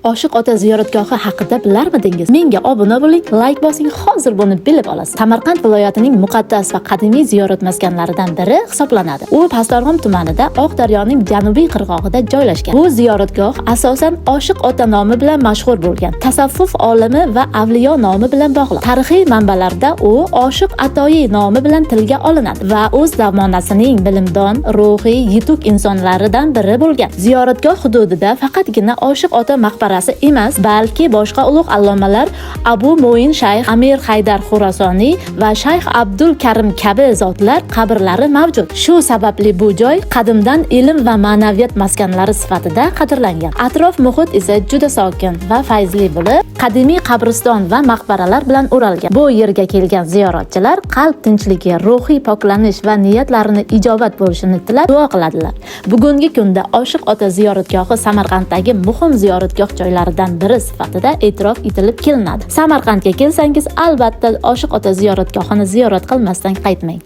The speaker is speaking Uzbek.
Oshiq ota ziyoratgohi haqida bilarmidingiz? Menga obuna bo'ling, like bosing, hozir buni bilib olasiz. Samarqand viloyatining muqaddas va qadimiy ziyorat maskanlaridan biri hisoblanadi. U Pastdarg'om tumanida Oqdaryoning janubiy qirg'og'ida joylashgan. Bu ziyoratgoh asosan Oshiq ota nomi bilan mashhur bo'lgan. Tasaffuf olimi va avliyo nomi bilan bog'liq. Tarixiy manbalarda u Oshiq Atoyi nomi bilan tilga olinadi va o'z zamonasining bilimdon, ruhiy, yetuk insonlaridan biri bo'lgan. Ziyoratgoh hududida faqatgina Oshiq ota maqbarasi emas, balki boshqa ulug' allomalar Abu Mo'in Shayx Amir Haydar Xurosoniy va Shayx Abdul Karim kabi zotlar qabrlari mavjud. Shu sababli bu joy qadimdan ilm va ma'naviyat maskanlari sifatida qadrlangan. Atrof muhit esa juda sokin va fayzli bo'lib, qadimiy qabriston va maqbaralar bilan o'ralgan. Bu yerga kelgan ziyoratchilar qalb tinchligi, ruhiy poklanish va niyatlarini ijobat bo'lishini tilab duo qiladilar. Bugungi kunda Oshiq ota ziyoratgohi Samarqanddagi muhim ziyoratgoh joylaridan biri sifatida e'tirof etilib kelinadi. Samarqandga kelsangiz, albatta Oshiq ota ziyoratgohini ziyorat qilmasdan qaytmang.